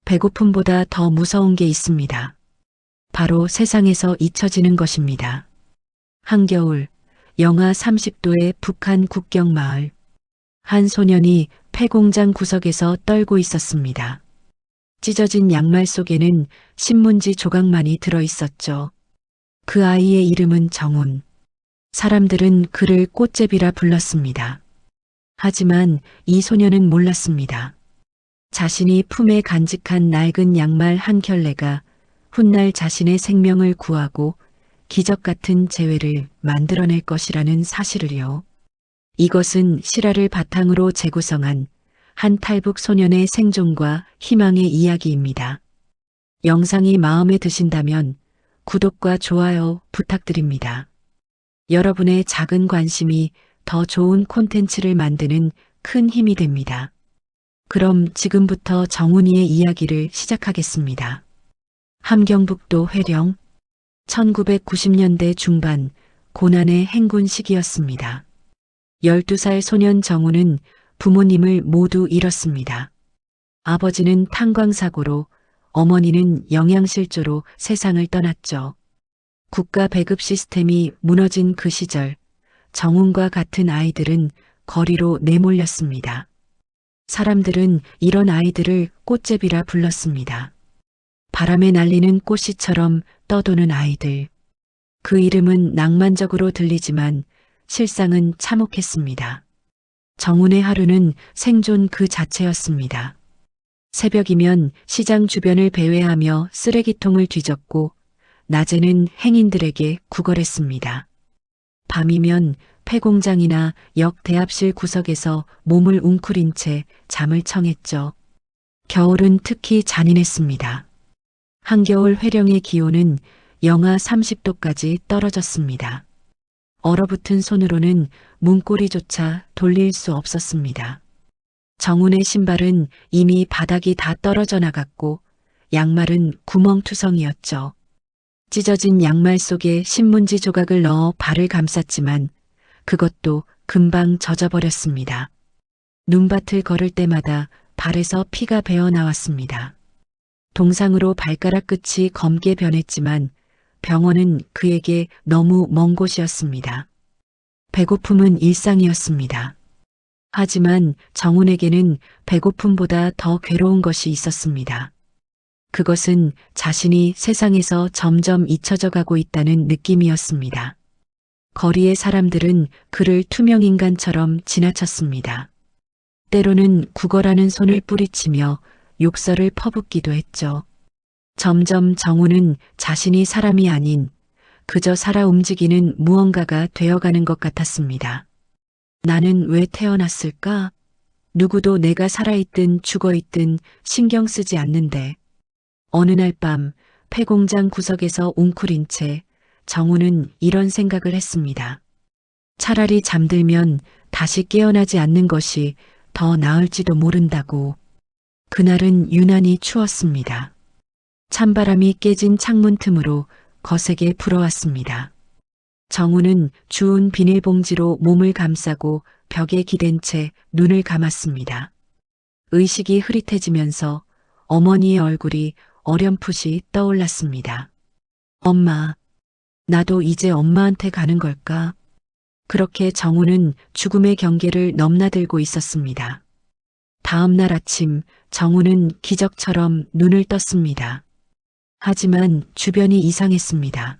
배고픔보다 더 무서운 게 있습니다. 바로 세상에서 잊혀지는 것입니다. 한겨울, 영하 30도의 북한 국경 마을. 한 소년이 폐공장 구석에서 떨고 있었습니다. 찢어진 양말 속에는 신문지 조각만이 들어 있었죠. 그 아이의 이름은 정훈. 사람들은 그를 꽃제비라 불렀습니다. 하지만 이 소년은 몰랐습니다. 자신이 품에 간직한 낡은 양말 한 켤레가 훗날 자신의 생명을 구하고 기적 같은 재회를 만들어낼 것이라는 사실을요. 이것은 실화를 바탕으로 재구성한 한 탈북 소년의 생존과 희망의 이야기입니다. 영상이 마음에 드신다면 구독과 좋아요 부탁드립니다. 여러분의 작은 관심이 더 좋은 콘텐츠를 만드는 큰 힘이 됩니다. 그럼 지금부터 정훈이의 이야기를 시작하겠습니다. 함경북도 회령, 1990년대 중반 고난의 행군 시기였습니다. 12살 소년 정훈은 부모님을 모두 잃었습니다. 아버지는 탄광사고로, 어머니는 영양실조로 세상을 떠났죠. 국가 배급 시스템이 무너진 그 시절, 정훈과 같은 아이들은 거리로 내몰렸습니다. 사람들은 이런 아이들을 꽃제비라 불렀습니다. 바람에 날리는 꽃씨처럼 떠도는 아이들. 그 이름은 낭만적으로 들리지만 실상은 참혹했습니다. 정훈의 하루는 생존 그 자체였습니다. 새벽이면 시장 주변을 배회하며 쓰레기통을 뒤졌고 낮에는 행인들에게 구걸했습니다. 밤이면 폐공장이나 역 대합실 구석에서 몸을 웅크린 채 잠을 청했죠. 겨울은 특히 잔인했습니다. 한겨울 회령의 기온은 영하 30도까지 떨어졌습니다. 얼어붙은 손으로는 문고리조차 돌릴 수 없었습니다. 정훈의 신발은 이미 바닥이 다 떨어져 나갔고 양말은 구멍투성이었죠. 찢어진 양말 속에 신문지 조각을 넣어 발을 감쌌지만 그것도 금방 젖어버렸습니다. 눈밭을 걸을 때마다 발에서 피가 배어 나왔습니다. 동상으로 발가락 끝이 검게 변했지만 병원은 그에게 너무 먼 곳이었습니다. 배고픔은 일상이었습니다. 하지만 정훈에게는 배고픔보다 더 괴로운 것이 있었습니다. 그것은 자신이 세상에서 점점 잊혀져 가고 있다는 느낌이었습니다. 거리의 사람들은 그를 투명인간처럼 지나쳤습니다. 때로는 구걸하는 손을 뿌리치며 욕설을 퍼붓기도 했죠. 점점 정훈은 자신이 사람이 아닌 그저 살아 움직이는 무언가가 되어가는 것 같았습니다. 나는 왜 태어났을까? 누구도 내가 살아있든 죽어있든 신경 쓰지 않는데. 어느 날 밤 폐공장 구석에서 웅크린 채 정훈은 이런 생각을 했습니다. 차라리 잠들면 다시 깨어나지 않는 것이 더 나을지도 모른다고. 그날은 유난히 추웠습니다. 찬바람이 깨진 창문 틈으로 거세게 불어왔습니다. 정훈은 주운 비닐봉지로 몸을 감싸고 벽에 기댄 채 눈을 감았습니다. 의식이 흐릿해지면서 어머니의 얼굴이 어렴풋이 떠올랐습니다. 엄마, 나도 이제 엄마한테 가는 걸까? 그렇게 정훈은 죽음의 경계를 넘나들고 있었습니다. 다음 날 아침 정훈은 기적처럼 눈을 떴습니다. 하지만 주변이 이상했습니다.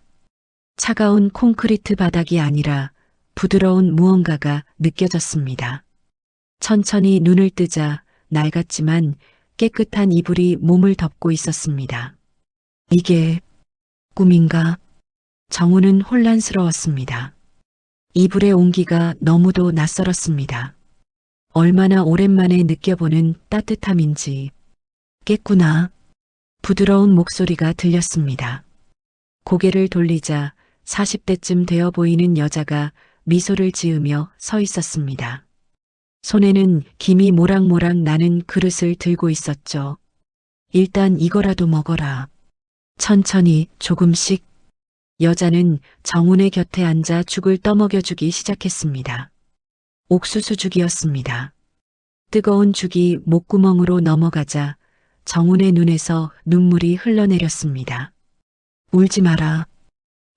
차가운 콘크리트 바닥이 아니라 부드러운 무언가가 느껴졌습니다. 천천히 눈을 뜨자 낡았지만 깨끗한 이불이 몸을 덮고 있었습니다. 이게 꿈인가? 정훈은 혼란스러웠습니다. 이불의 온기가 너무도 낯설었습니다. 얼마나 오랜만에 느껴보는 따뜻함인지. 깼구나. 부드러운 목소리가 들렸습니다. 고개를 돌리자 40대쯤 되어 보이는 여자가 미소를 지으며 서 있었습니다. 손에는 김이 모락모락 나는 그릇을 들고 있었죠. 일단 이거라도 먹어라. 천천히 조금씩. 여자는 정훈의 곁에 앉아 죽을 떠먹여주기 시작했습니다. 옥수수 죽이었습니다. 뜨거운 죽이 목구멍으로 넘어가자 정훈의 눈에서 눈물이 흘러내렸습니다. 울지 마라.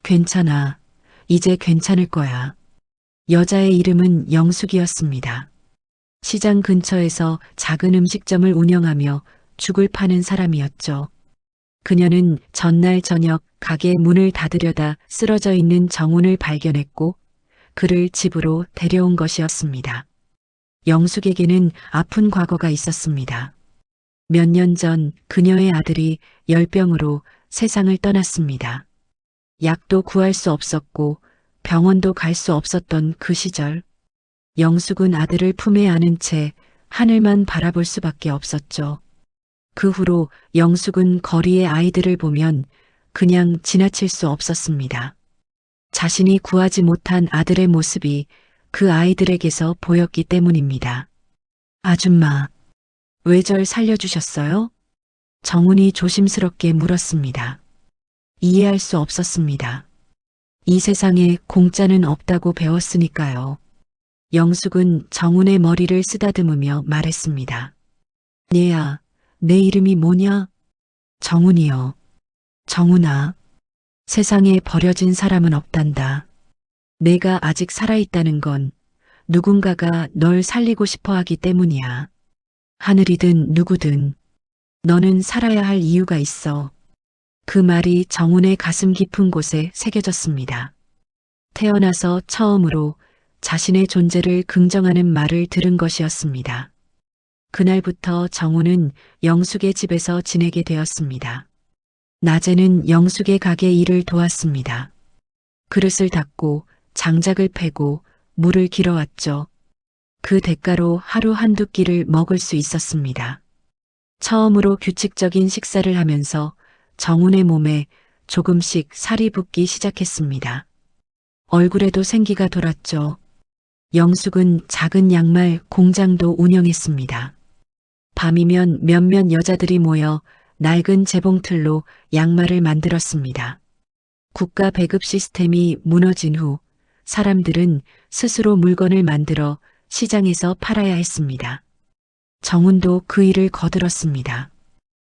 괜찮아. 이제 괜찮을 거야. 여자의 이름은 영숙이었습니다. 시장 근처에서 작은 음식점을 운영하며 죽을 파는 사람이었죠. 그녀는 전날 저녁 가게 문을 닫으려다 쓰러져 있는 정훈을 발견했고 그를 집으로 데려온 것이었습니다. 영숙에게는 아픈 과거가 있었습니다. 몇 년 전 그녀의 아들이 열병으로 세상을 떠났습니다. 약도 구할 수 없었고 병원도 갈 수 없었던 그 시절, 영숙은 아들을 품에 안은 채 하늘만 바라볼 수밖에 없었죠. 그 후로 영숙은 거리의 아이들을 보면 그냥 지나칠 수 없었습니다. 자신이 구하지 못한 아들의 모습이 그 아이들에게서 보였기 때문입니다. 아줌마, 왜 절 살려주셨어요? 정훈이 조심스럽게 물었습니다. 이해할 수 없었습니다. 이 세상에 공짜는 없다고 배웠으니까요. 영숙은 정훈의 머리를 쓰다듬으며 말했습니다. 얘야, 내 이름이 뭐냐? 정훈이요. 정훈아, 세상에 버려진 사람은 없단다. 내가 아직 살아있다는 건 누군가가 널 살리고 싶어 하기 때문이야. 하늘이든 누구든 너는 살아야 할 이유가 있어. 그 말이 정훈의 가슴 깊은 곳에 새겨졌습니다. 태어나서 처음으로 자신의 존재를 긍정하는 말을 들은 것이었습니다. 그날부터 정훈은 영숙의 집에서 지내게 되었습니다. 낮에는 영숙의 가게 일을 도왔습니다. 그릇을 닦고 장작을 패고 물을 길어왔죠. 그 대가로 하루 한두 끼를 먹을 수 있었습니다. 처음으로 규칙적인 식사를 하면서 정훈의 몸에 조금씩 살이 붙기 시작했습니다. 얼굴에도 생기가 돌았죠. 영숙은 작은 양말 공장도 운영했습니다. 밤이면 몇몇 여자들이 모여 낡은 재봉틀로 양말을 만들었습니다. 국가 배급 시스템이 무너진 후 사람들은 스스로 물건을 만들어 시장에서 팔아야 했습니다. 정훈도 그 일을 거들었습니다.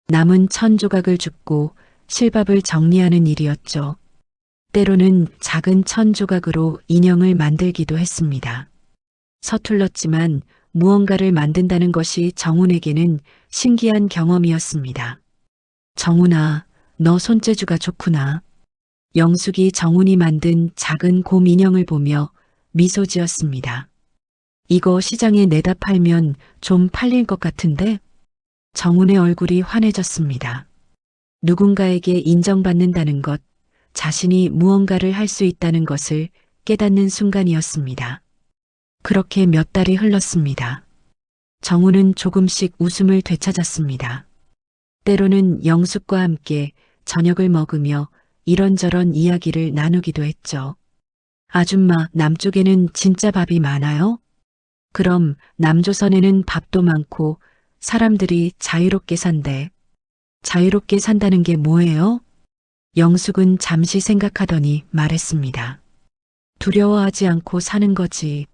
남은 천 조각을 줍고 실밥을 정리하는 일이었죠. 때로는 작은 천 조각으로 인형을 만들기도 했습니다. 서툴렀지만 무언가를 만든다는 것이 정훈에게는 신기한 경험이었습니다. 정훈아, 너 손재주가 좋구나. 영숙이 정훈이 만든 작은 곰 인형을 보며 미소 지었습니다. 이거 시장에 내다 팔면 좀 팔릴 것 같은데? 정훈의 얼굴이 환해졌습니다. 누군가에게 인정받는다는 것, 자신이 무언가를 할 수 있다는 것을 깨닫는 순간이었습니다. 그렇게 몇 달이 흘렀습니다. 정훈은 조금씩 웃음을 되찾았습니다. 때로는 영숙과 함께 저녁을 먹으며 이런저런 이야기를 나누기도 했죠. 아줌마, 남쪽에는 진짜 밥이 많아요? 그럼 남조선에는 밥도 많고 사람들이 자유롭게 산대. 자유롭게 산다는 게 뭐예요? 영숙은 잠시 생각하더니 말했습니다. 두려워하지 않고 사는 거지.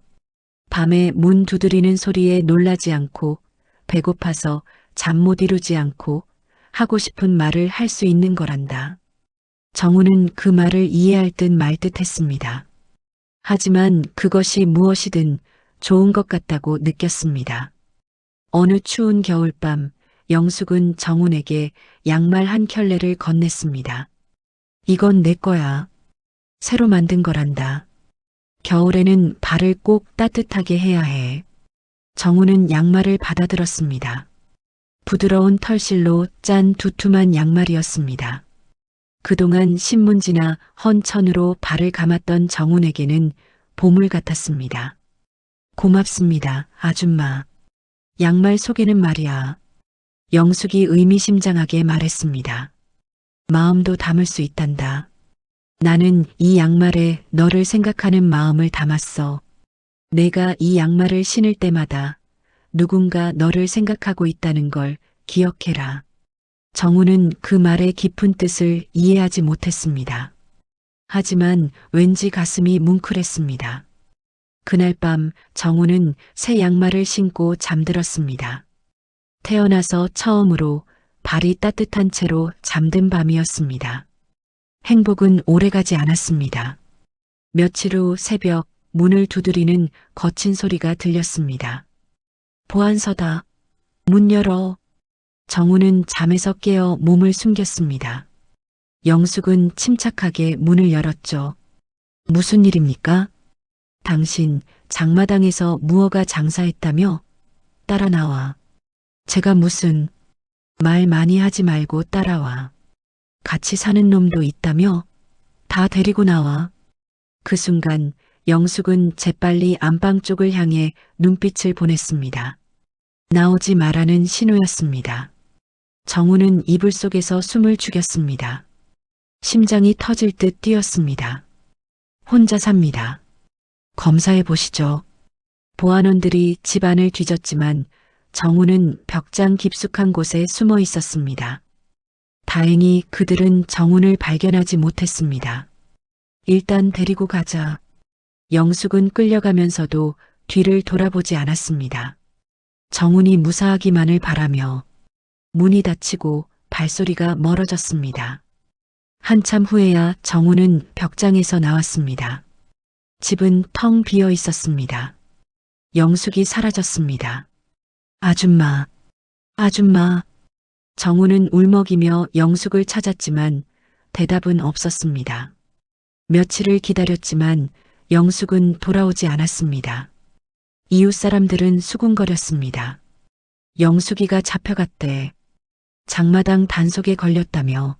밤에 문 두드리는 소리에 놀라지 않고 배고파서 잠 못 이루지 않고 하고 싶은 말을 할 수 있는 거란다. 정훈은 그 말을 이해할 듯 말 듯 했습니다. 하지만 그것이 무엇이든 좋은 것 같다고 느꼈습니다. 어느 추운 겨울밤 영숙은 정훈에게 양말 한 켤레를 건넸습니다. 이건 내 거야. 새로 만든 거란다. 겨울에는 발을 꼭 따뜻하게 해야 해. 정훈은 양말을 받아들었습니다. 부드러운 털실로 짠 두툼한 양말이었습니다. 그동안 신문지나 헌천으로 발을 감았던 정훈에게는 보물 같았습니다. 고맙습니다, 아줌마. 양말 속에는 말이야. 영숙이 의미심장하게 말했습니다. 마음도 담을 수 있단다. 나는 이 양말에 너를 생각하는 마음을 담았어. 내가 이 양말을 신을 때마다 누군가 너를 생각하고 있다는 걸 기억해라. 정훈은 그 말의 깊은 뜻을 이해하지 못했습니다. 하지만 왠지 가슴이 뭉클했습니다. 그날 밤 정훈은 새 양말을 신고 잠들었습니다. 태어나서 처음으로 발이 따뜻한 채로 잠든 밤이었습니다. 행복은 오래가지 않았습니다. 며칠 후 새벽 문을 두드리는 거친 소리가 들렸습니다. 보안서다. 문 열어. 정우는 잠에서 깨어 몸을 숨겼습니다. 영숙은 침착하게 문을 열었죠. 무슨 일입니까? 당신 장마당에서 무허가 장사했다며? 따라 나와. 제가 무슨 말 많이 하지 말고 따라와. 같이 사는 놈도 있다며? 다 데리고 나와. 그 순간 영숙은 재빨리 안방 쪽을 향해 눈빛을 보냈습니다. 나오지 말라는 신호였습니다. 정우는 이불 속에서 숨을 죽였습니다. 심장이 터질 듯 뛰었습니다. 혼자 삽니다. 검사해 보시죠. 보안원들이 집안을 뒤졌지만 정우는 벽장 깊숙한 곳에 숨어 있었습니다. 다행히 그들은 정훈을 발견하지 못했습니다. 일단 데리고 가자. 영숙은 끌려가면서도 뒤를 돌아보지 않았습니다. 정훈이 무사하기만을 바라며 문이 닫히고 발소리가 멀어졌습니다. 한참 후에야 정훈은 벽장에서 나왔습니다. 집은 텅 비어 있었습니다. 영숙이 사라졌습니다. 아줌마, 아줌마. 정훈은 울먹이며 영숙을 찾았지만 대답은 없었습니다. 며칠을 기다렸지만 영숙은 돌아오지 않았습니다. 이웃 사람들은 수군거렸습니다. 영숙이가 잡혀갔대. 장마당 단속에 걸렸다며.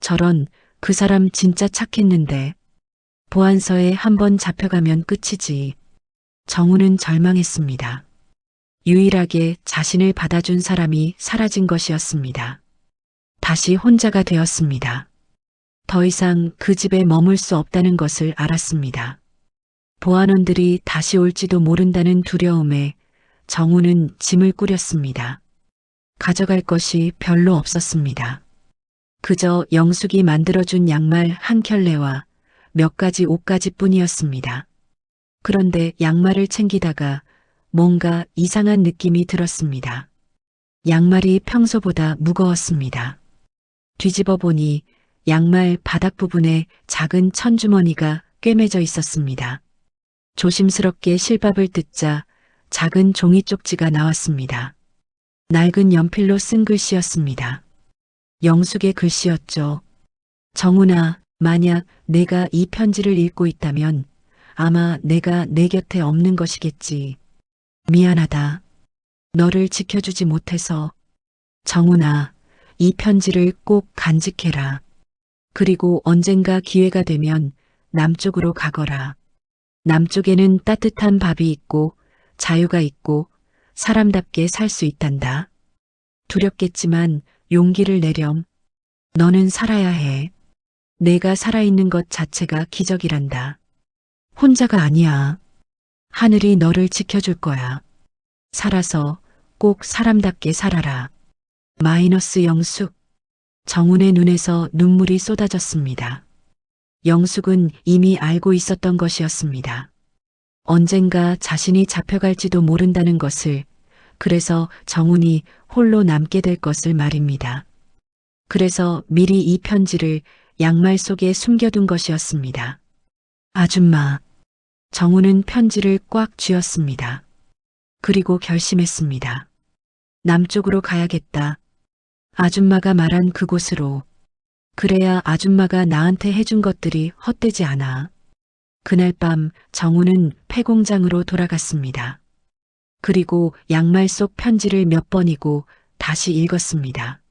저런, 그 사람 진짜 착했는데. 보안서에 한번 잡혀가면 끝이지. 정우는 절망했습니다. 유일하게 자신을 받아준 사람이 사라진 것이었습니다. 다시 혼자가 되었습니다. 더 이상 그 집에 머물 수 없다는 것을 알았습니다. 보안원들이 다시 올지도 모른다는 두려움에 정우는 짐을 꾸렸습니다. 가져갈 것이 별로 없었습니다. 그저 영숙이 만들어준 양말 한 켤레와 몇 가지 옷가지뿐이었습니다. 그런데 양말을 챙기다가 뭔가 이상한 느낌이 들었습니다. 양말이 평소보다 무거웠습니다. 뒤집어 보니 양말 바닥 부분에 작은 천주머니가 꿰매져 있었습니다. 조심스럽게 실밥을 뜯자 작은 종이 쪽지가 나왔습니다. 낡은 연필로 쓴 글씨였습니다. 영숙의 글씨였죠. 정훈아, 만약 내가 이 편지를 읽고 있다면 아마 내가 내 곁에 없는 것이겠지. 미안하다. 너를 지켜주지 못해서. 정훈아, 이 편지를 꼭 간직해라. 그리고 언젠가 기회가 되면 남쪽으로 가거라. 남쪽에는 따뜻한 밥이 있고 자유가 있고 사람답게 살 수 있단다. 두렵겠지만 용기를 내렴. 너는 살아야 해. 내가 살아있는 것 자체가 기적이란다. 혼자가 아니야. 하늘이 너를 지켜줄 거야. 살아서 꼭 사람답게 살아라. 마이너스 영숙. 정훈의 눈에서 눈물이 쏟아졌습니다. 영숙은 이미 알고 있었던 것이었습니다. 언젠가 자신이 잡혀갈지도 모른다는 것을, 그래서 정훈이 홀로 남게 될 것을 말입니다. 그래서 미리 이 편지를 양말 속에 숨겨둔 것이었습니다. 아줌마. 정훈은 편지를 꽉 쥐었습니다. 그리고 결심했습니다. 남쪽으로 가야겠다. 아줌마가 말한 그곳으로. 그래야 아줌마가 나한테 해준 것들이 헛되지 않아. 그날 밤 정우는 폐공장으로 돌아갔습니다. 그리고 양말 속 편지를 몇 번이고 다시 읽었습니다.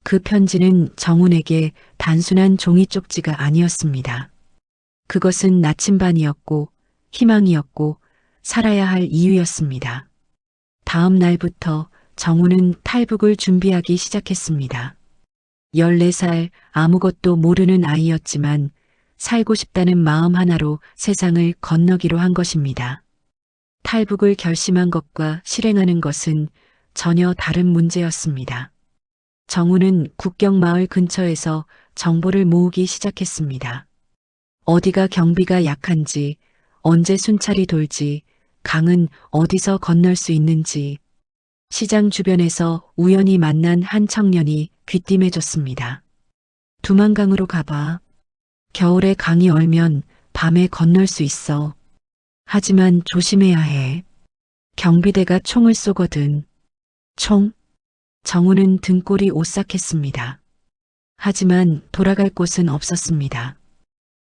그 편지는 정훈에게 단순한 종이 쪽지가 아니었습니다. 그것은 나침반이었고 희망이었고 살아야 할 이유였습니다. 다음 날부터 정훈은 탈북을 준비하기 시작했습니다. 14살 아무것도 모르는 아이였지만 살고 싶다는 마음 하나로 세상을 건너기로 한 것입니다. 탈북을 결심한 것과 실행하는 것은 전혀 다른 문제였습니다. 정훈은 국경 마을 근처에서 정보를 모으기 시작했습니다. 어디가 경비가 약한지, 언제 순찰이 돌지, 강은 어디서 건널 수 있는지, 시장 주변에서 우연히 만난 한 청년이 귀띔해줬습니다. 두만강으로 가봐. 겨울에 강이 얼면 밤에 건널 수 있어. 하지만 조심해야 해. 경비대가 총을 쏘거든. 총? 정우는 등골이 오싹했습니다. 하지만 돌아갈 곳은 없었습니다.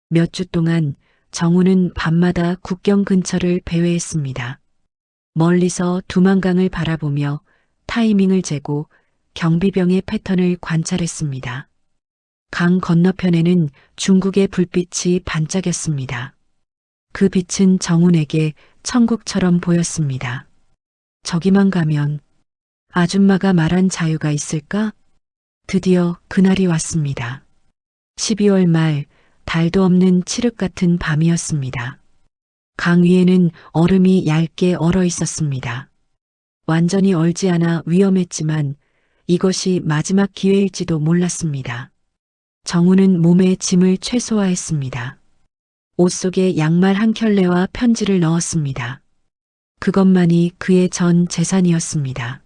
몇 주 동안 정우는 밤마다 국경 근처를 배회했습니다. 멀리서 두만강을 바라보며 타이밍을 재고 경비병의 패턴을 관찰했습니다. 강 건너편에는 중국의 불빛이 반짝였습니다. 그 빛은 정훈에게 천국처럼 보였습니다. 저기만 가면 아줌마가 말한 자유가 있을까? 드디어 그날이 왔습니다. 12월 말 달도 없는 칠흑 같은 밤이었습니다. 강 위에는 얼음이 얇게 얼어 있었습니다. 완전히 얼지 않아 위험했지만 이것이 마지막 기회일지도 몰랐습니다. 정우는 몸에 짐을 최소화했습니다. 옷 속에 양말 한 켤레와 편지를 넣었습니다. 그것만이 그의 전 재산이었습니다.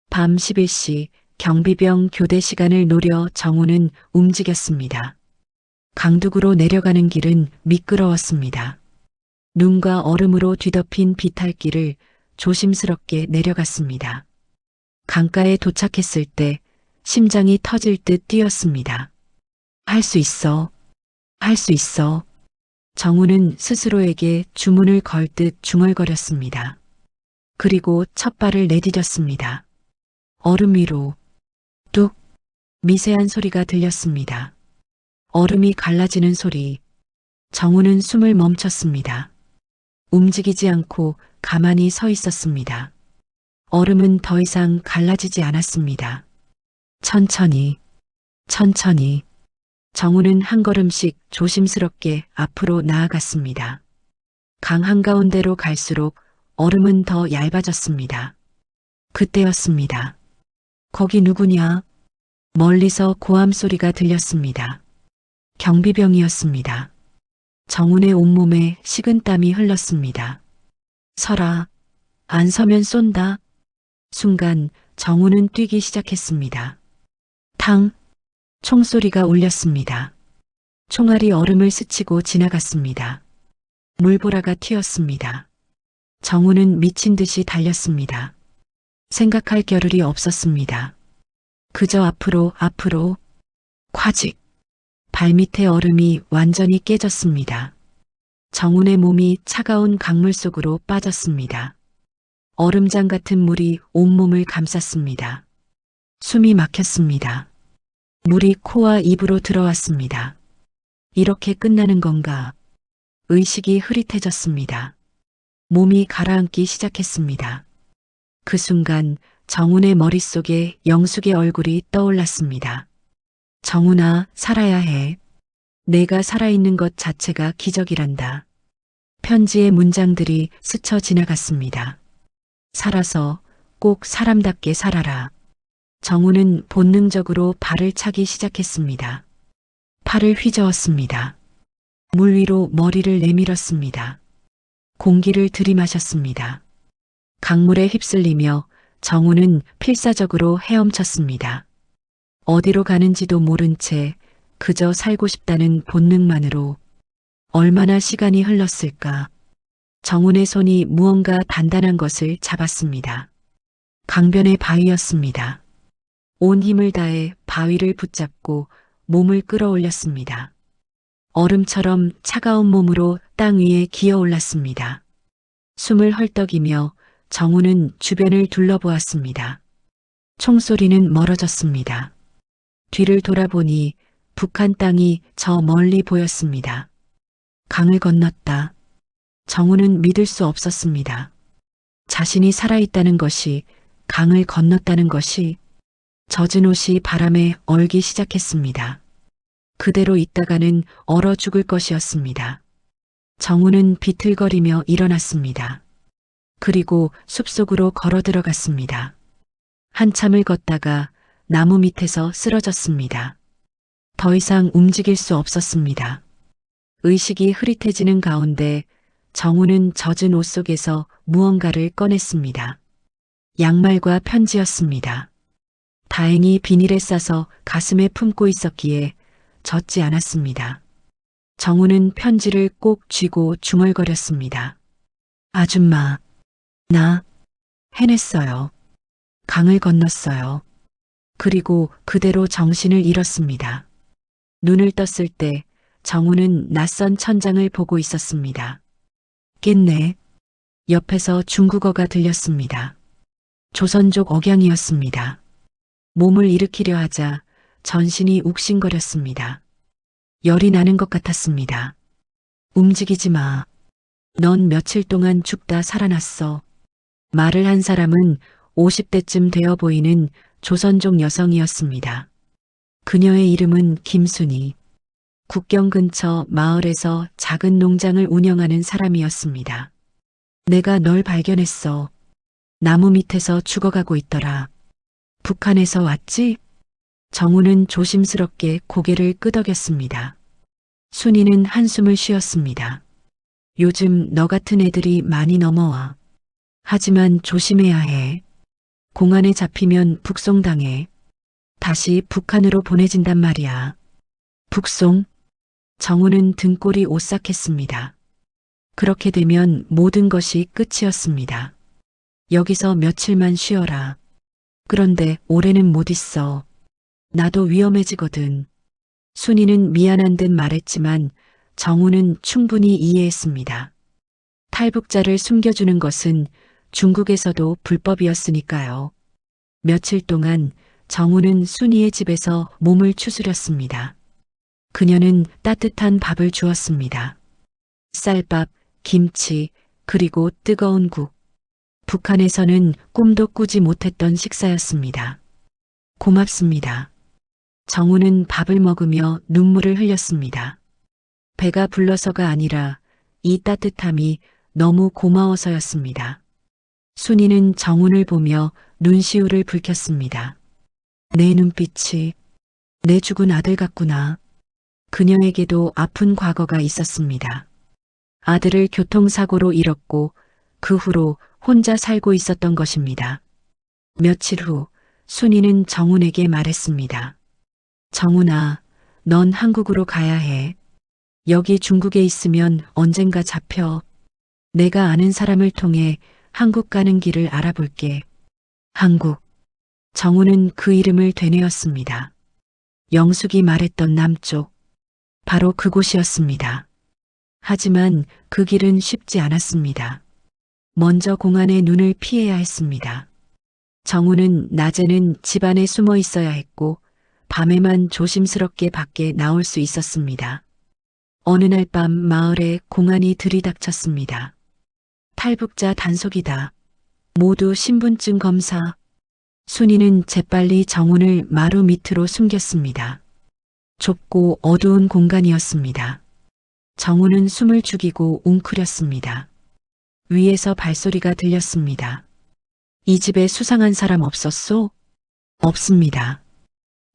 밤 11시 경비병 교대 시간을 노려 정우는 움직였습니다. 강둑으로 내려가는 길은 미끄러웠습니다. 눈과 얼음으로 뒤덮인 비탈길을 조심스럽게 내려갔습니다. 강가에 도착했을 때 심장이 터질 듯 뛰었습니다. 할 수 있어. 할 수 있어. 정우는 스스로에게 주문을 걸 듯 중얼거렸습니다. 그리고 첫 발을 내디뎠습니다. 얼음 위로 뚝 미세한 소리가 들렸습니다. 얼음이 갈라지는 소리. 정우는 숨을 멈췄습니다. 움직이지 않고 가만히 서 있었습니다. 얼음은 더 이상 갈라지지 않았습니다. 천천히, 천천히. 정우는 한 걸음씩 조심스럽게 앞으로 나아갔습니다. 강 한가운데로 갈수록 얼음은 더 얇아졌습니다. 그때였습니다. 거기 누구냐? 멀리서 고함 소리가 들렸습니다. 경비병이었습니다. 정훈의 온몸에 식은땀이 흘렀습니다. 서라. 안 서면 쏜다. 순간 정훈은 뛰기 시작했습니다. 탕. 총소리가 울렸습니다. 총알이 얼음을 스치고 지나갔습니다. 물보라가 튀었습니다. 정훈은 미친 듯이 달렸습니다. 생각할 겨를이 없었습니다. 그저 앞으로, 앞으로. 콰직. 발밑에 얼음이 완전히 깨졌습니다. 정훈의 몸이 차가운 강물 속으로 빠졌습니다. 얼음장 같은 물이 온몸을 감쌌습니다. 숨이 막혔습니다. 물이 코와 입으로 들어왔습니다. 이렇게 끝나는 건가? 의식이 흐릿해졌습니다. 몸이 가라앉기 시작했습니다. 그 순간 정훈의 머릿속에 영숙의 얼굴이 떠올랐습니다. 정훈아, 살아야 해. 내가 살아있는 것 자체가 기적이란다. 편지의 문장들이 스쳐 지나갔습니다. 살아서 꼭 사람답게 살아라. 정훈은 본능적으로 발을 차기 시작했습니다. 팔을 휘저었습니다. 물 위로 머리를 내밀었습니다. 공기를 들이마셨습니다. 강물에 휩쓸리며 정훈은 필사적으로 헤엄쳤습니다. 어디로 가는지도 모른 채 그저 살고 싶다는 본능만으로 얼마나 시간이 흘렀을까. 정훈의 손이 무언가 단단한 것을 잡았습니다. 강변의 바위였습니다. 온 힘을 다해 바위를 붙잡고 몸을 끌어올렸습니다. 얼음처럼 차가운 몸으로 땅 위에 기어올랐습니다. 숨을 헐떡이며 정훈은 주변을 둘러보았습니다. 총소리는 멀어졌습니다. 뒤를 돌아보니 북한 땅이 저 멀리 보였습니다. 강을 건넜다. 정훈은 믿을 수 없었습니다. 자신이 살아있다는 것이, 강을 건넜다는 것이, 젖은 옷이 바람에 얼기 시작했습니다. 그대로 있다가는 얼어 죽을 것이었습니다. 정훈은 비틀거리며 일어났습니다. 그리고 숲속으로 걸어 들어갔습니다. 한참을 걷다가 나무 밑에서 쓰러졌습니다. 더 이상 움직일 수 없었습니다. 의식이 흐릿해지는 가운데 정훈은 젖은 옷 속에서 무언가를 꺼냈습니다. 양말과 편지였습니다. 다행히 비닐에 싸서 가슴에 품고 있었기에 젖지 않았습니다. 정우는 편지를 꼭 쥐고 중얼거렸습니다. 아줌마, 나 해냈어요. 강을 건넜어요. 그리고 그대로 정신을 잃었습니다. 눈을 떴을 때 정우는 낯선 천장을 보고 있었습니다. 깼네. 옆에서 중국어가 들렸습니다. 조선족 억양이었습니다. 몸을 일으키려 하자 전신이 욱신거렸습니다. 열이 나는 것 같았습니다. 움직이지 마. 넌 며칠 동안 죽다 살아났어. 말을 한 사람은 50대쯤 되어 보이는 조선족 여성이었습니다. 그녀의 이름은 김순희. 국경 근처 마을에서 작은 농장을 운영하는 사람이었습니다. 내가 널 발견했어. 나무 밑에서 죽어가고 있더라. 북한에서 왔지? 정우는 조심스럽게 고개를 끄덕였습니다. 순이는 한숨을 쉬었습니다. 요즘 너 같은 애들이 많이 넘어와. 하지만 조심해야 해. 공안에 잡히면 북송당해. 다시 북한으로 보내진단 말이야. 북송? 정우는 등골이 오싹했습니다. 그렇게 되면 모든 것이 끝이었습니다. 여기서 며칠만 쉬어라. 그런데 올해는 못 있어. 나도 위험해지거든. 순이는 미안한 듯 말했지만 정우는 충분히 이해했습니다. 탈북자를 숨겨주는 것은 중국에서도 불법이었으니까요. 며칠 동안 정우는 순이의 집에서 몸을 추스렸습니다. 그녀는 따뜻한 밥을 주었습니다. 쌀밥, 김치, 그리고 뜨거운 국. 북한에서는 꿈도 꾸지 못했던 식사였습니다. 고맙습니다. 정우는 밥을 먹으며 눈물을 흘렸습니다. 배가 불러서가 아니라 이 따뜻함이 너무 고마워서였습니다. 순이는 정운을 보며 눈시울을 붉혔습니다. 내 눈빛이 내 죽은 아들 같구나. 그녀에게도 아픈 과거가 있었습니다. 아들을 교통사고로 잃었고 그 후로 혼자 살고 있었던 것입니다. 며칠 후 순이는 정운에게 말했습니다. 정운아, 넌 한국으로 가야 해. 여기 중국에 있으면 언젠가 잡혀. 내가 아는 사람을 통해 한국 가는 길을 알아볼게. 한국. 정우는 그 이름을 되뇌었습니다. 영숙이 말했던 남쪽. 바로 그곳이었습니다. 하지만 그 길은 쉽지 않았습니다. 먼저 공안의 눈을 피해야 했습니다. 정우는 낮에는 집 안에 숨어 있어야 했고 밤에만 조심스럽게 밖에 나올 수 있었습니다. 어느 날 밤 마을에 공안이 들이닥쳤습니다. 탈북자 단속이다. 모두 신분증 검사. 순이는 재빨리 정운을 마루 밑으로 숨겼습니다. 좁고 어두운 공간이었습니다. 정운은 숨을 죽이고 웅크렸습니다. 위에서 발소리가 들렸습니다. 이 집에 수상한 사람 없었소? 없습니다.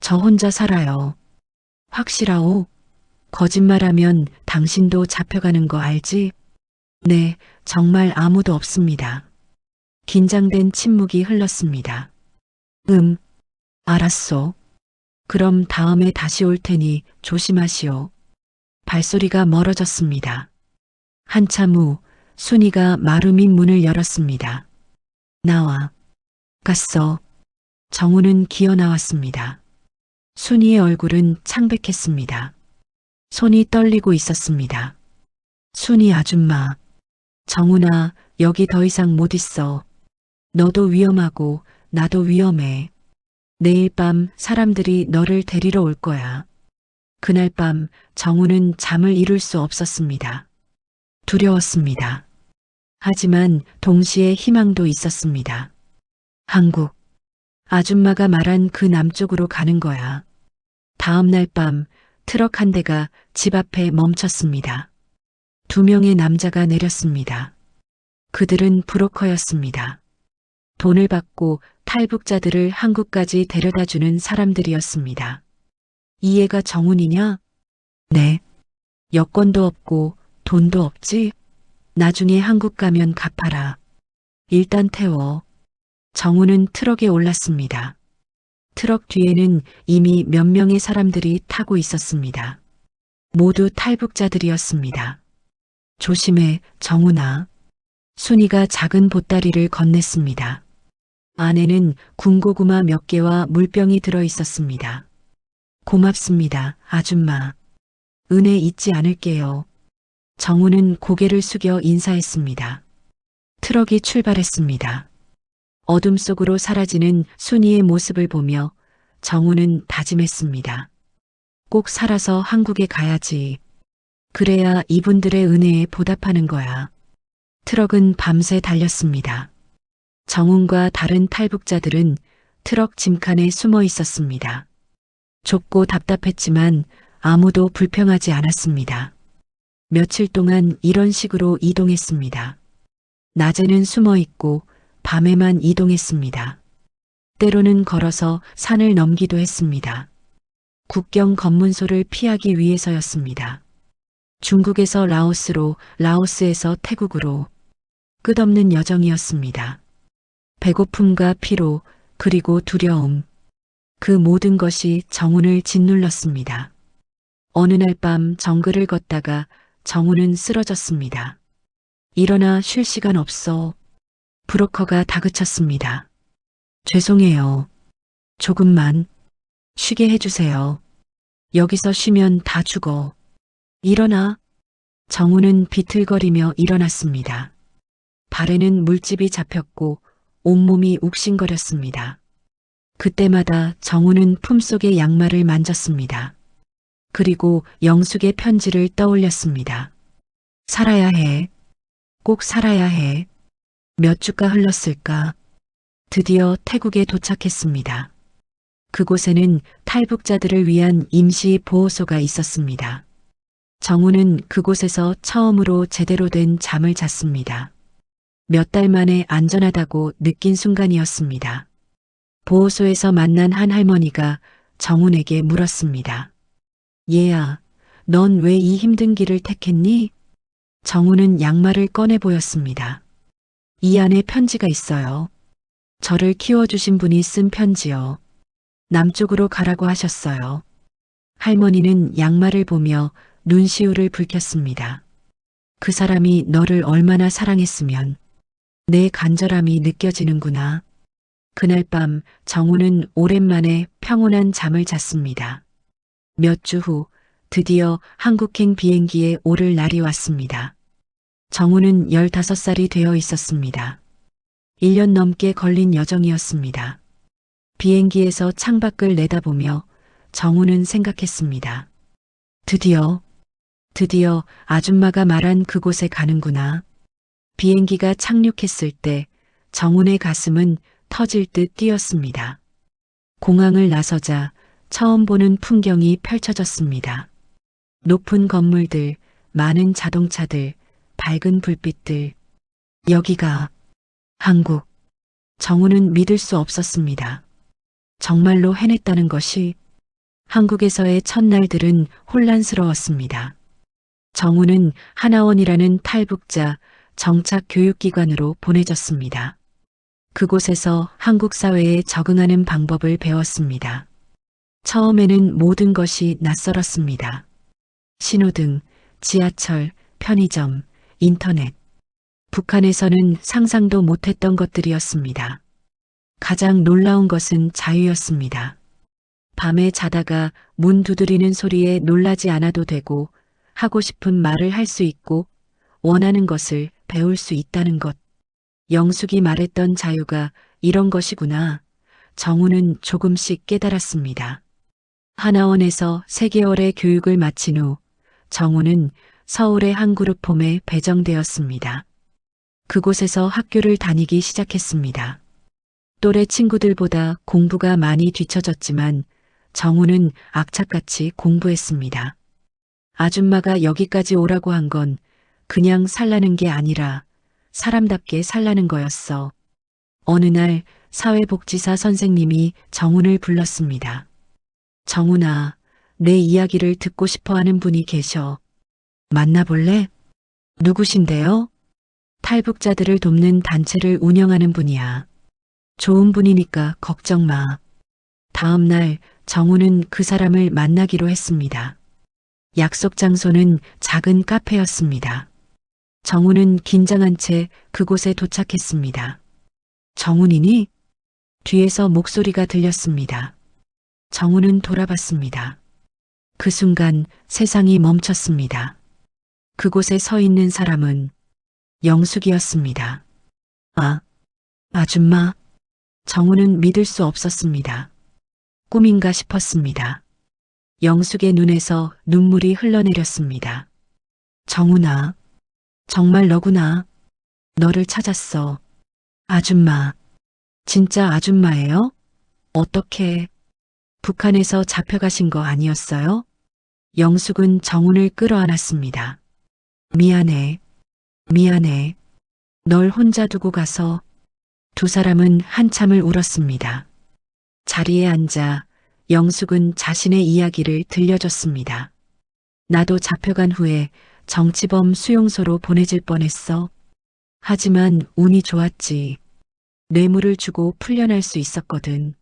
저 혼자 살아요. 확실하오? 거짓말하면 당신도 잡혀가는 거 알지? 네, 정말 아무도 없습니다. 긴장된 침묵이 흘렀습니다. 알았소. 그럼 다음에 다시 올 테니 조심하시오. 발소리가 멀어졌습니다. 한참 후 순이가 마루 밑 문을 열었습니다. 나와. 갔어. 정우는 기어 나왔습니다. 순이의 얼굴은 창백했습니다. 손이 떨리고 있었습니다. 순이 아줌마. 정우나 여기 더 이상 못 있어. 너도 위험하고 나도 위험해. 내일 밤 사람들이 너를 데리러 올 거야. 그날 밤 정우는 잠을 이룰 수 없었습니다. 두려웠습니다. 하지만 동시에 희망도 있었습니다. 한국. 아줌마가 말한 그 남쪽으로 가는 거야. 다음 날 밤 트럭 한 대가 집 앞에 멈췄습니다. 2명의 남자가 내렸습니다. 그들은 브로커였습니다. 돈을 받고 탈북자들을 한국까지 데려다주는 사람들이었습니다. 이 애가 정훈이냐? 네. 여권도 없고 돈도 없지? 나중에 한국 가면 갚아라. 일단 태워. 정우는 트럭에 올랐습니다. 트럭 뒤에는 이미 몇 명의 사람들이 타고 있었습니다. 모두 탈북자들이었습니다. 조심해, 정우나. 순이가 작은 보따리를 건넸습니다. 안에는 군고구마 몇 개와 물병이 들어 있었습니다. 고맙습니다, 아줌마. 은혜 잊지 않을게요. 정우는 고개를 숙여 인사했습니다. 트럭이 출발했습니다. 어둠 속으로 사라지는 순이의 모습을 보며 정우는 다짐했습니다. 꼭 살아서 한국에 가야지. 그래야 이분들의 은혜에 보답하는 거야. 트럭은 밤새 달렸습니다. 정훈과 다른 탈북자들은 트럭 짐칸에 숨어 있었습니다. 좁고 답답했지만 아무도 불평하지 않았습니다. 며칠 동안 이런 식으로 이동했습니다. 낮에는 숨어 있고 밤에만 이동했습니다. 때로는 걸어서 산을 넘기도 했습니다. 국경 검문소를 피하기 위해서였습니다. 중국에서 라오스로, 라오스에서 태국으로 끝없는 여정이었습니다. 배고픔과 피로, 그리고 두려움. 그 모든 것이 정훈을 짓눌렀습니다. 어느 날 밤 정글을 걷다가 정훈은 쓰러졌습니다. 일어나 쉴 시간 없어. 브로커가 다그쳤습니다. 죄송해요. 조금만 쉬게 해주세요. 여기서 쉬면 다 죽어. 일어나. 정훈은 비틀거리며 일어났습니다. 발에는 물집이 잡혔고 온몸이 욱신거렸습니다. 그때마다 정훈은 품속의 양말을 만졌습니다. 그리고 영숙의 편지를 떠올렸습니다. 살아야 해. 꼭 살아야 해. 몇 주가 흘렀을까? 드디어 태국에 도착했습니다. 그곳에는 탈북자들을 위한 임시 보호소가 있었습니다. 정우는 그곳에서 처음으로 제대로 된 잠을 잤습니다. 몇 달 만에 안전하다고 느낀 순간이었습니다. 보호소에서 만난 한 할머니가 정훈에게 물었습니다. 얘야, 넌 왜 이 힘든 길을 택했니? 정훈은 양말을 꺼내 보였습니다. 이 안에 편지가 있어요. 저를 키워주신 분이 쓴 편지요. 남쪽으로 가라고 하셨어요. 할머니는 양말을 보며 눈시울을 붉혔습니다. 그 사람이 너를 얼마나 사랑했으면 내 간절함이 느껴지는구나. 그날 밤 정우는 오랜만에 평온한 잠을 잤습니다. 몇 주 후 드디어 한국행 비행기에 오를 날이 왔습니다. 정우는 15살이 되어 있었습니다. 1년 넘게 걸린 여정이었습니다. 비행기에서 창밖을 내다보며 정우는 생각했습니다. 드디어 아줌마가 말한 그곳에 가는구나. 비행기가 착륙했을 때 정훈의 가슴은 터질 듯 뛰었습니다. 공항을 나서자 처음 보는 풍경이 펼쳐졌습니다. 높은 건물들, 많은 자동차들, 밝은 불빛들. 여기가 한국. 정훈은 믿을 수 없었습니다. 정말로 해냈다는 것이. 한국에서의 첫날들은 혼란스러웠습니다. 정훈은 하나원이라는 탈북자 정착 교육기관으로 보내졌습니다. 그곳에서 한국 사회에 적응하는 방법을 배웠습니다. 처음에는 모든 것이 낯설었습니다. 신호등, 지하철, 편의점, 인터넷. 북한에서는 상상도 못했던 것들이었습니다. 가장 놀라운 것은 자유였습니다. 밤에 자다가 문 두드리는 소리에 놀라지 않아도 되고 하고 싶은 말을 할 수 있고 원하는 것을 배울 수 있다는 것. 영숙이 말했던 자유가 이런 것이구나. 정우는 조금씩 깨달았습니다. 하나원에서 3개월의 교육을 마친 후 정우는 서울의 한 그룹홈에 배정되었습니다. 그곳에서 학교를 다니기 시작했습니다. 또래 친구들보다 공부가 많이 뒤처졌지만 정우는 악착같이 공부했습니다. 아줌마가 여기까지 오라고 한 건 그냥 살라는 게 아니라 사람답게 살라는 거였어. 어느 날 사회복지사 선생님이 정훈을 불렀습니다. 정훈아, 내 이야기를 듣고 싶어 하는 분이 계셔. 만나볼래? 누구신데요? 탈북자들을 돕는 단체를 운영하는 분이야. 좋은 분이니까 걱정 마. 다음 날 정우는 그 사람을 만나기로 했습니다. 약속 장소는 작은 카페였습니다. 정우는 긴장한 채 그곳에 도착했습니다. 정훈이니? 뒤에서 목소리가 들렸습니다. 정우는 돌아봤습니다. 그 순간 세상이 멈췄습니다. 그곳에 서 있는 사람은 영숙이었습니다. 아, 아줌마. 정우는 믿을 수 없었습니다. 꿈인가 싶었습니다. 영숙의 눈에서 눈물이 흘러내렸습니다. 정훈아, 정말 너구나. 너를 찾았어. 아줌마. 진짜 아줌마예요? 어떻게? 북한에서 잡혀가신 거 아니었어요? 영숙은 정훈을 끌어안았습니다. 미안해. 미안해. 널 혼자 두고 가서. 두 사람은 한참을 울었습니다. 자리에 앉아 영숙은 자신의 이야기를 들려줬습니다. 나도 잡혀간 후에 정치범 수용소로 보내질 뻔했어. 하지만 운이 좋았지. 뇌물을 주고 풀려날 수 있었거든.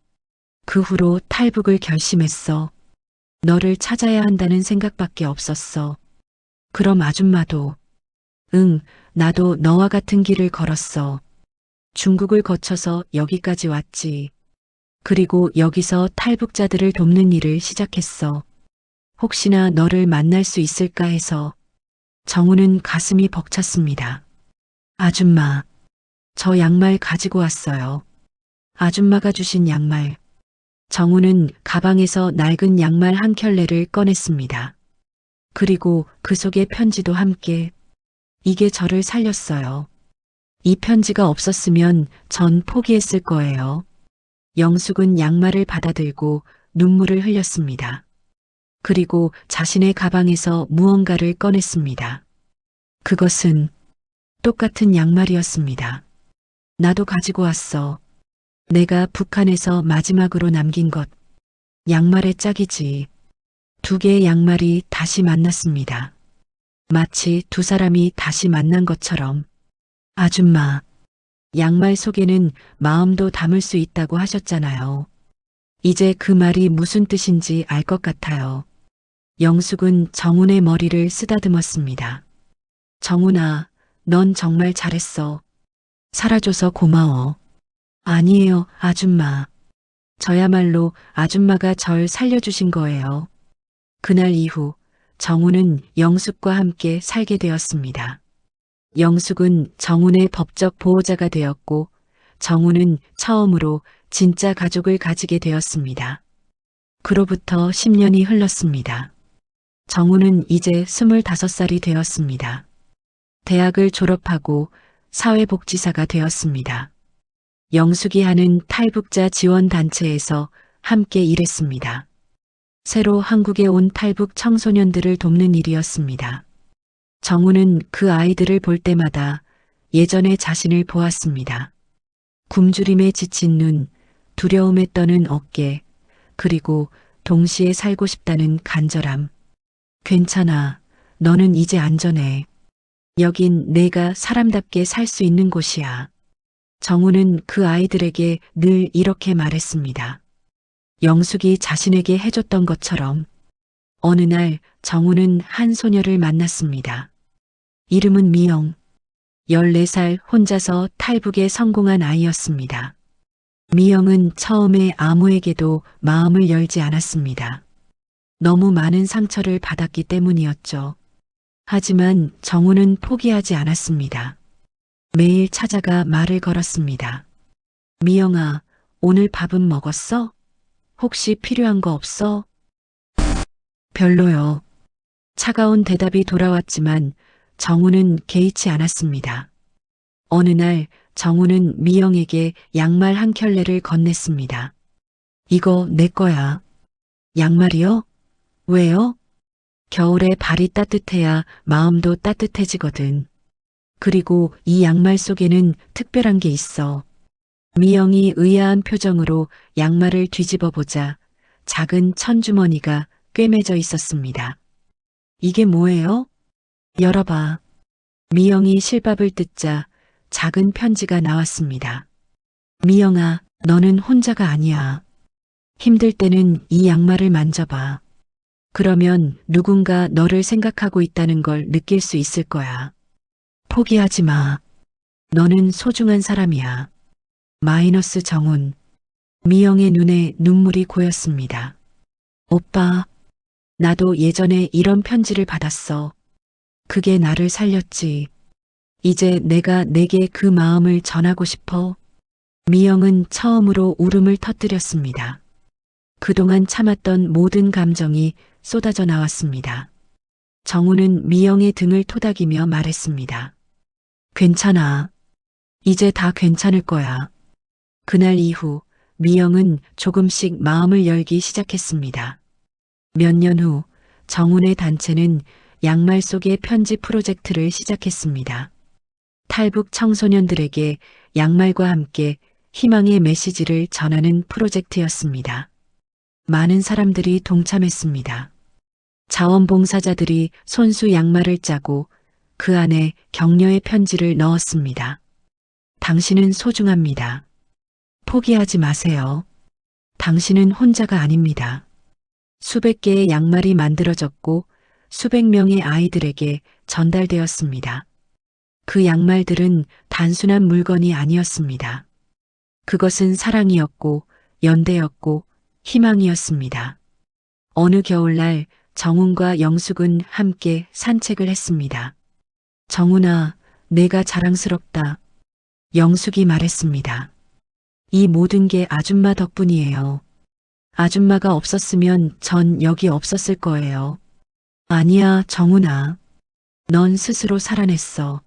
그 후로 탈북을 결심했어. 너를 찾아야 한다는 생각밖에 없었어. 그럼 아줌마도. 응, 나도 너와 같은 길을 걸었어. 중국을 거쳐서 여기까지 왔지. 그리고 여기서 탈북자들을 돕는 일을 시작했어. 혹시나 너를 만날 수 있을까 해서. 정우는 가슴이 벅찼습니다. 아줌마, 저 양말 가지고 왔어요. 아줌마가 주신 양말. 정우는 가방에서 낡은 양말 한 켤레를 꺼냈습니다. 그리고 그 속에 편지도 함께. 이게 저를 살렸어요. 이 편지가 없었으면 전 포기했을 거예요. 영숙은 양말을 받아들고 눈물을 흘렸습니다. 그리고 자신의 가방에서 무언가를 꺼냈습니다. 그것은 똑같은 양말이었습니다. 나도 가지고 왔어. 내가 북한에서 마지막으로 남긴 것. 양말의 짝이지. 두 개의 양말이 다시 만났습니다. 마치 두 사람이 다시 만난 것처럼. 아줌마, 양말 속에는 마음도 담을 수 있다고 하셨잖아요. 이제 그 말이 무슨 뜻인지 알 것 같아요. 영숙은 정훈의 머리를 쓰다듬었습니다. 정훈아, 넌 정말 잘했어. 살아줘서 고마워. 아니에요, 아줌마. 저야말로 아줌마가 절 살려주신 거예요. 그날 이후 정훈은 영숙과 함께 살게 되었습니다. 영숙은 정훈의 법적 보호자가 되었고 정훈은 처음으로 진짜 가족을 가지게 되었습니다. 그로부터 10년이 흘렀습니다. 정훈은 이제 25살이 되었습니다. 대학을 졸업하고 사회복지사가 되었습니다. 영숙이 하는 탈북자 지원단체에서 함께 일했습니다. 새로 한국에 온 탈북 청소년들을 돕는 일이었습니다. 정우는 그 아이들을 볼 때마다 예전의 자신을 보았습니다. 굶주림에 지친 눈, 두려움에 떠는 어깨, 그리고 동시에 살고 싶다는 간절함. 괜찮아. 너는 이제 안전해. 여긴 내가 사람답게 살 수 있는 곳이야. 정우는 그 아이들에게 늘 이렇게 말했습니다. 영숙이 자신에게 해줬던 것처럼. 어느 날 정우는 한 소녀를 만났습니다. 이름은 미영. 14살 혼자서 탈북에 성공한 아이였습니다. 미영은 처음에 아무에게도 마음을 열지 않았습니다. 너무 많은 상처를 받았기 때문이었죠. 하지만 정우는 포기하지 않았습니다. 매일 찾아가 말을 걸었습니다. 미영아, 오늘 밥은 먹었어? 혹시 필요한 거 없어? 별로요. 차가운 대답이 돌아왔지만 정우는 개의치 않았습니다. 어느 날 정우는 미영에게 양말 한 켤레를 건넸습니다. 이거 내 거야. 양말이요? 왜요? 겨울에 발이 따뜻해야 마음도 따뜻해지거든. 그리고 이 양말 속에는 특별한 게 있어. 미영이 의아한 표정으로 양말을 뒤집어 보자 작은 천주머니가 꿰매져 있었습니다. 이게 뭐예요? 열어봐. 미영이 실밥을 뜯자 작은 편지가 나왔습니다. 미영아, 너는 혼자가 아니야. 힘들 때는 이 양말을 만져봐. 그러면 누군가 너를 생각하고 있다는 걸 느낄 수 있을 거야. 포기하지 마. 너는 소중한 사람이야. 마이너스 정훈. 미영의 눈에 눈물이 고였습니다. 오빠, 나도 예전에 이런 편지를 받았어. 그게 나를 살렸지. 이제 내가 내게 그 마음을 전하고 싶어. 미영은 처음으로 울음을 터뜨렸습니다. 그동안 참았던 모든 감정이 쏟아져 나왔습니다. 정우는 미영의 등을 토닥이며 말했습니다. 괜찮아. 이제 다 괜찮을 거야. 그날 이후 미영은 조금씩 마음을 열기 시작했습니다. 몇 년 후 정훈의 단체는 양말 속의 편지 프로젝트를 시작했습니다. 탈북 청소년들에게 양말과 함께 희망의 메시지를 전하는 프로젝트였습니다. 많은 사람들이 동참했습니다. 자원봉사자들이 손수 양말을 짜고 그 안에 격려의 편지를 넣었습니다. 당신은 소중합니다. 포기하지 마세요. 당신은 혼자가 아닙니다. 수백 개의 양말이 만들어졌고 수백 명의 아이들에게 전달되었습니다. 그 양말들은 단순한 물건이 아니었습니다. 그것은 사랑이었고 연대였고 희망이었습니다. 어느 겨울날 정훈과 영숙은 함께 산책을 했습니다. 정훈아, 내가 자랑스럽다. 영숙이 말했습니다. 이 모든 게 아줌마 덕분이에요. 아줌마가 없었으면 전 여기 없었을 거예요. 아니야, 정훈아. 넌 스스로 살아냈어.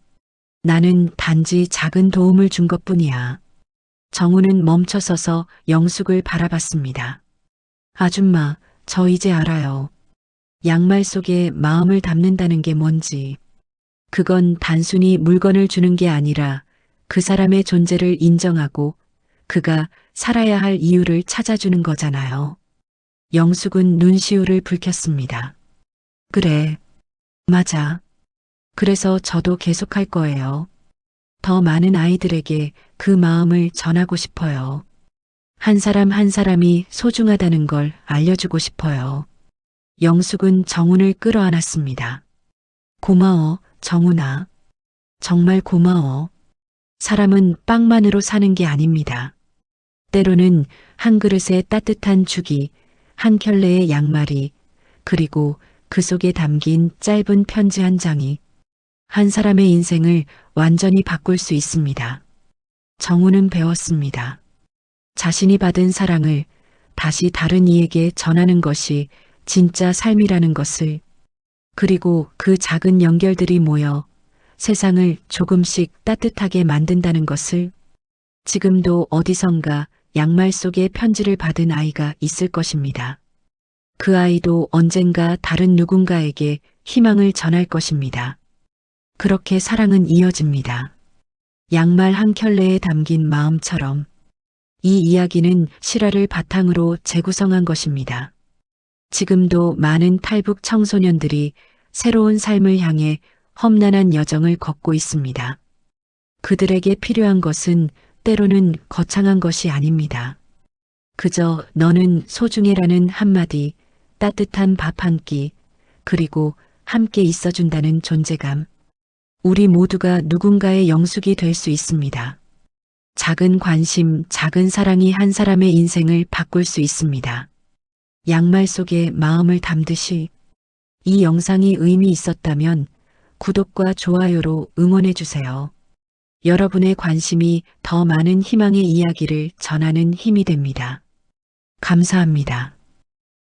나는 단지 작은 도움을 준 것뿐이야. 정훈은 멈춰서서 영숙을 바라봤습니다. 아줌마, 저 이제 알아요. 양말 속에 마음을 담는다는 게 뭔지. 그건 단순히 물건을 주는 게 아니라 그 사람의 존재를 인정하고 그가 살아야 할 이유를 찾아주는 거잖아요. 영숙은 눈시울을 붉혔습니다. 그래. 맞아. 그래서 저도 계속할 거예요. 더 많은 아이들에게 그 마음을 전하고 싶어요. 한 사람 한 사람이 소중하다는 걸 알려주고 싶어요. 영숙은 정훈을 끌어안았습니다. 고마워, 정훈아. 정말 고마워. 사람은 빵만으로 사는 게 아닙니다. 때로는 한 그릇의 따뜻한 죽이, 한 켤레의 양말이, 그리고 그 속에 담긴 짧은 편지 한 장이 한 사람의 인생을 완전히 바꿀 수 있습니다. 정훈은 배웠습니다. 자신이 받은 사랑을 다시 다른 이에게 전하는 것이 진짜 삶이라는 것을, 그리고 그 작은 연결들이 모여 세상을 조금씩 따뜻하게 만든다는 것을. 지금도 어디선가 양말 속에 편지를 받은 아이가 있을 것입니다. 그 아이도 언젠가 다른 누군가에게 희망을 전할 것입니다. 그렇게 사랑은 이어집니다. 양말 한 켤레에 담긴 마음처럼. 이 이야기는 실화를 바탕으로 재구성한 것입니다. 지금도 많은 탈북 청소년들이 새로운 삶을 향해 험난한 여정을 걷고 있습니다. 그들에게 필요한 것은 때로는 거창한 것이 아닙니다. 그저 너는 소중해라는 한마디, 따뜻한 밥 한 끼, 그리고 함께 있어준다는 존재감. 우리 모두가 누군가의 영숙이 될 수 있습니다. 작은 관심, 작은 사랑이 한 사람의 인생을 바꿀 수 있습니다. 양말 속에 마음을 담듯이. 이 영상이 의미 있었다면 구독과 좋아요로 응원해주세요. 여러분의 관심이 더 많은 희망의 이야기를 전하는 힘이 됩니다. 감사합니다.